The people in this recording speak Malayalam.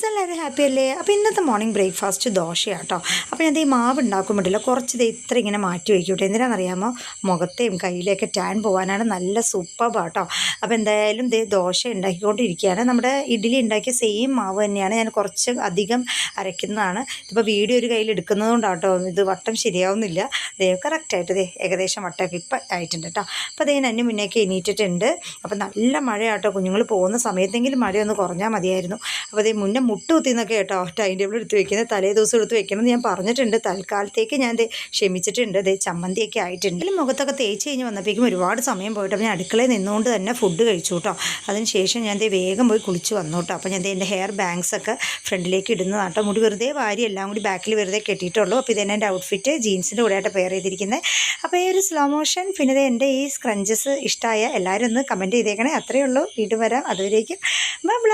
എല്ലാവരും ഹാപ്പി അല്ലേ? അപ്പോൾ ഇന്നത്തെ മോർണിംഗ് ബ്രേക്ക്ഫാസ്റ്റ് ദോശയാട്ടോ. അപ്പോൾ ഞാൻ ഈ മാവ് ഉണ്ടാക്കുമ്പോഴല്ലോ കുറച്ച് ഇത്ര ഇങ്ങനെ മാറ്റി വയ്ക്കൂട്ടെ. എന്തിനാണെന്നറിയാമോ? മുഖത്തെയും കയ്യിലേക്ക് ടാൻ പോകാനാണ് നല്ല സൂപ്പറാട്ടോ. അപ്പോൾ എന്തായാലും ദോശ ഉണ്ടാക്കിക്കൊണ്ടിരിക്കുകയാണ്. നമ്മുടെ ഇഡ്ഡലി ഉണ്ടാക്കിയ സെയിം മാവ് തന്നെയാണ്, ഞാൻ കുറച്ച് അധികം അരയ്ക്കുന്നതാണ്. ഇപ്പോൾ വീഡിയോ ഒരു കയ്യിൽ എടുക്കുന്നത് കൊണ്ടാട്ടോ ഇത് വട്ടം ശരിയാവുന്നില്ല. കറക്റ്റായിട്ട് ഏകദേശം വട്ടമൊക്കെ ഇപ്പം ആയിട്ടുണ്ട് കേട്ടോ. അപ്പോൾ അതിന് മുന്നേക്ക് എണീറ്റിട്ടുണ്ട്. അപ്പോൾ നല്ല മഴയാട്ടോ, കുഞ്ഞുങ്ങൾ പോകുന്ന സമയത്തെങ്കിലും മഴയൊന്ന് കുറഞ്ഞാൽ മതിയായിരുന്നു. അപ്പോൾ മുന്നേ മുട്ട് കുത്തിന്നൊക്കെ കേട്ടോ ടൈം ടേബിൾ എടുത്ത് വെക്കുന്നത്, തലേ ദിവസം എടുത്ത് വെക്കണമെന്ന് ഞാൻ പറഞ്ഞിട്ടുണ്ട്. തൽക്കാലത്തേക്ക് ഞാൻ ക്ഷമിച്ചിട്ടുണ്ട്. ചമ്മന്തിയൊക്കെ ആയിട്ടുണ്ട്. ഇതിൽ മുഖത്തൊക്കെ തേച്ച് കഴിഞ്ഞ് വന്നപ്പോഴേക്കും ഒരുപാട് സമയം പോയിട്ട് ഞാൻ അടുക്കളയിൽ നിന്നുകൊണ്ട് തന്നെ ഫുഡ് കഴിച്ചു കേട്ടോ. അതിന് ശേഷം ഞാൻ വേഗം പോയി കുളിച്ച് വന്നു കേട്ടോ. അപ്പോൾ ഞാൻ എൻ്റെ ഹെയർ ബാങ്ക്സ് ഒക്കെ ഫ്രണ്ടിലേക്ക് ഇടുന്നതാട്ടോ. മുടി വെറുതെ വാരി എല്ലാം കൂടി ബാക്കിൽ വെറുതെ കെട്ടിയിട്ടുള്ളൂ. അപ്പോൾ ഇതന്നെ എൻ്റെ ഔട്ട്ഫിറ്റ് ജീൻസിൻ്റെ കൂടെയായിട്ട് പെയർ ചെയ്തിരിക്കുന്നത്. അപ്പോൾ ഈ ഒരു സ്ലോ മോഷൻ പിന്നെ എൻ്റെ ഈ സ്ക്രഞ്ചസ് ഇഷ്ടമായ എല്ലാവരും ഒന്ന് കമൻറ്റ് ചെയ്തേക്കണേ. അത്രയേ ഉള്ളൂ. വീണ്ടും വരാം. അതുവരേക്കും ബൈ.